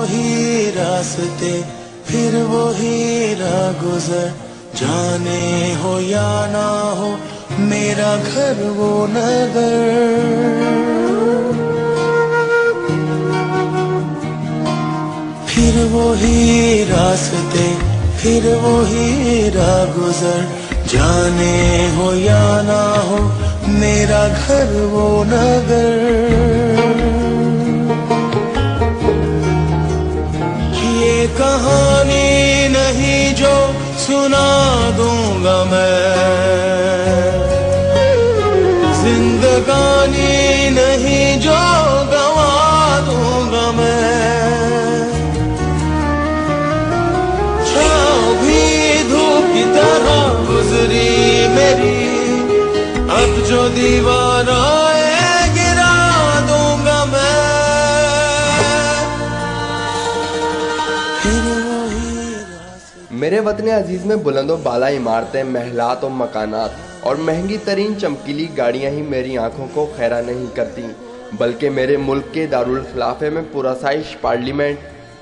वही रास्ते, फिर वही रागुजर, जाने हो या ना हो मेरा घर वो नगर। फिर वही रास्ते, फिर वही रागुजर, जाने हो या ना हो मेरा घर वो नगर। ये कहानी नहीं जो सुना दूंगा मैं, जिंदगानी नहीं जो गवा दूंगा मैं। छाँव भी धूप की तरह गुजरी मेरी, अब जो दीवार आए गिरा दूंगा मैं। मेरे वतन अजीज में बुलंदों बाला इमारतें, महलात और मकानात और महंगी तरीन चमकीली गाड़ियां ही मेरी आंखों को खैरा नहीं करती, बल्कि मेरे मुल्क के दारुल खिलाफे में पुरसाइश पार्लियामेंट,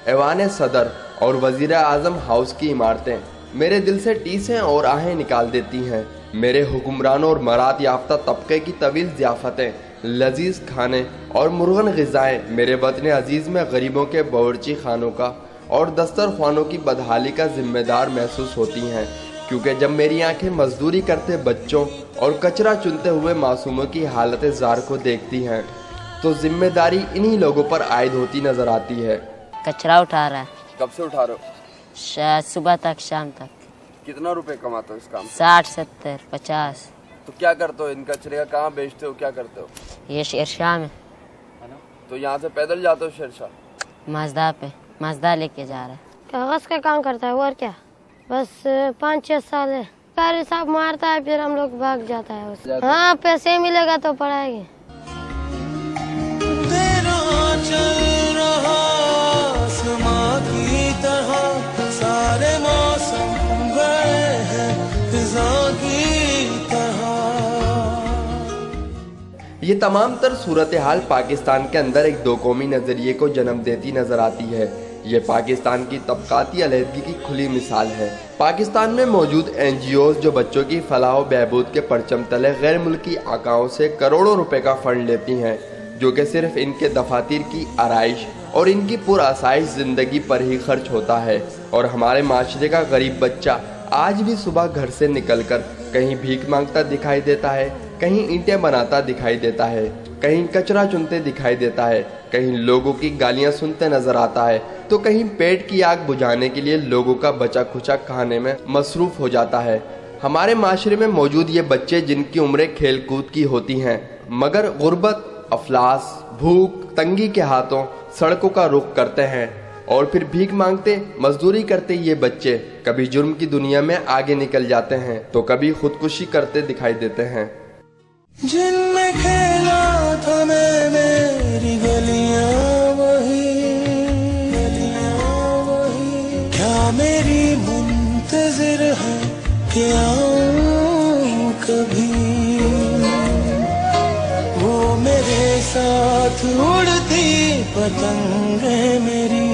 ऐवान सदर और वजीर आजम हाउस की इमारतें मेरे दिल से टीसें और आहें निकाल देती हैं। मेरे हुक्मरानों और मरात याफ्ता तबके की तवील ज़ियाफ़तें, लजीज खाने और मुर्गन ग़िज़ाएँ मेरे वतन अजीज़ में गरीबों के बावर्ची खानों का और दस्तरख्वानों की बदहाली का जिम्मेदार महसूस होती हैं, क्योंकि जब मेरी आंखें मजदूरी करते बच्चों और कचरा चुनते हुए मासूमों की हालत ज़ार को देखती हैं तो जिम्मेदारी इन्हीं लोगों पर आयद होती नजर आती है। कचरा उठा रहा है। कब से उठा रहे हो? शायद सुबह तक शाम तक। कितना रुपए कमाते हो इस काम? 60, 70, 50। तो क्या करते हो? इन कचरे का कहाँ बेचते हो, क्या करते हो? ये शेरशाह में। तो यहाँ से पैदल जाते हो शेरशाह? मजदा पे, मजदा लेके जा रहा है। कागज का काम करता है और क्या, बस 5-6 साल है। कार साहब मारता है फिर हम लोग भाग जाता है उससे। हाँ, पैसे मिलेगा तो पढ़ाएंगे। सारे मौसम गए हैं फिजा की तरह। ये तमाम तर सूरत हाल पाकिस्तान के अंदर एक दो कौमी नज़रिए को जन्म देती नजर आती है। ये पाकिस्तान की तबकाती अलहदगी की खुली मिसाल है। पाकिस्तान में मौजूद NGOs जो बच्चों की फलाह व बहबूद के परचम तले गैर मुल्की आकाओं से करोड़ों रुपए का फंड लेती हैं, जो कि सिर्फ इनके दफातर की आराइश और इनकी पुरआसाइश ज़िंदगी पर ही खर्च होता है। और हमारे माशरे का गरीब बच्चा आज भी सुबह घर से निकलकर कहीं भीख मांगता दिखाई देता है, कहीं ईंटें बनाता दिखाई देता है, कहीं कचरा चुनते दिखाई देता है, कहीं लोगों की गालियां सुनते नजर आता है, तो कहीं पेट की आग बुझाने के लिए लोगों का बचा खुचा खाने में मसरूफ हो जाता है। हमारे माशरे में मौजूद ये बच्चे जिनकी उम्रें खेल कूद की होती हैं, मगर गुर्बत, अफलास, भूख, तंगी के हाथों सड़कों का रुख करते हैं और फिर भीख मांगते, मजदूरी करते ये बच्चे कभी जुर्म की दुनिया में आगे निकल जाते हैं तो कभी खुदकुशी करते दिखाई देते हैं। जिनमें खेला था मैं, मेरी गलियां वही, क्या मेरी मुंतजिर है कि आऊं कभी वो मेरे साथ उड़ती पतंगे मेरी,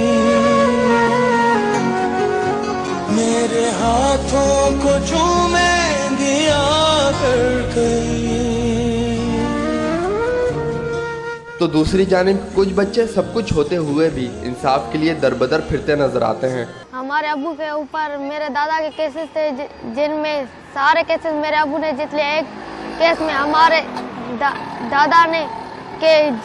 मेरे हाथों को चूमेंगी आकर कहीं। तो दूसरी जानिब कुछ बच्चे सब कुछ होते हुए भी इंसाफ के लिए दरबदर फिरते नजर आते हैं। हमारे अब्बू के ऊपर मेरे दादा के केसेस थे, जिनमें सारे केसेस मेरे अब्बू ने जीत लिया। एक केस में हमारे दादा ने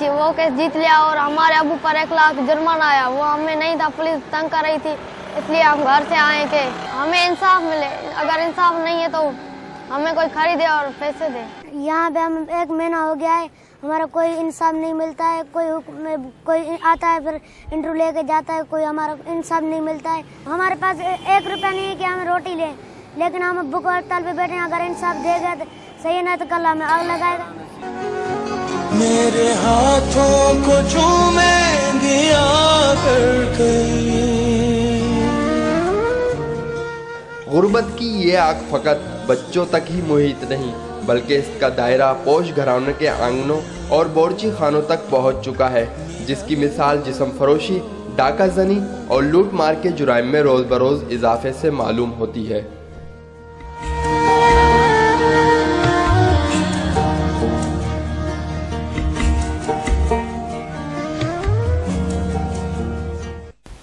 वो केस जीत लिया और हमारे अब्बू पर 1 लाख जुर्माना आया। वो हमें नहीं था, पुलिस तंग कर रही थी, इसलिए हम घर से आए कि हमें इंसाफ मिले। अगर इंसाफ नहीं है तो हमें कोई खरीदे और पैसे दे। यहाँ पे हम 1 महीना हो गया है, हमारा कोई इंसाफ नहीं मिलता है। कोई आता है फिर इंटरव्यू लेके जाता है, कोई हमारा इंसाफ नहीं मिलता है। हमारे पास 1 रुपया नहीं है कि हम रोटी लें, लेकिन हम भूख हड़ताल पे बैठे हैं। अगर इंसाफ देगा तो सही है, नहीं तो कल हमें आग लगाएगा। मेरे हाथों को चूमेंगी आकर कहीं। गुर्बत की ये आग फकत बच्चों तक ही मुहित नहीं, बल्कि इसका दायरा पोश घरानों के आंगनों और बावर्ची खानों तक पहुंच चुका है, जिसकी मिसाल जिस्म फरोशी, डाका जनी और लूट मार के जुराइम में रोज बरोज इजाफे से मालूम होती है।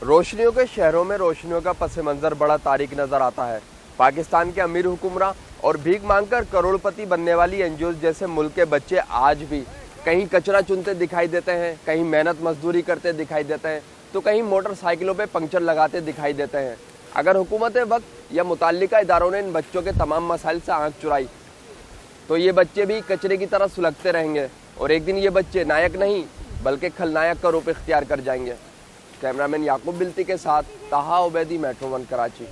रोशनियों के शहरों में रोशनियों का पस मंजर बड़ा तारीक नजर आता है। पाकिस्तान के अमीर हुक्मरान और भीख मांगकर करोड़पति बनने वाली एनजीओज जैसे मुल्क के बच्चे आज भी कहीं कचरा चुनते दिखाई देते हैं, कहीं मेहनत मजदूरी करते दिखाई देते हैं, तो कहीं मोटरसाइकिलों पे पंक्चर लगाते दिखाई देते हैं। अगर हुकूमत वक्त या मुताल्लिका इदारों ने इन बच्चों के तमाम मसाइल से आंख चुराई तो ये बच्चे भी कचरे की तरह सुलगते रहेंगे और एक दिन ये बच्चे नायक नहीं बल्कि खलनायक का रूप इख्तियार कर जाएंगे। कैमरामैन याकूब बिल्ती के साथ ताहा उबैदी, मेट्रो 1 कराची।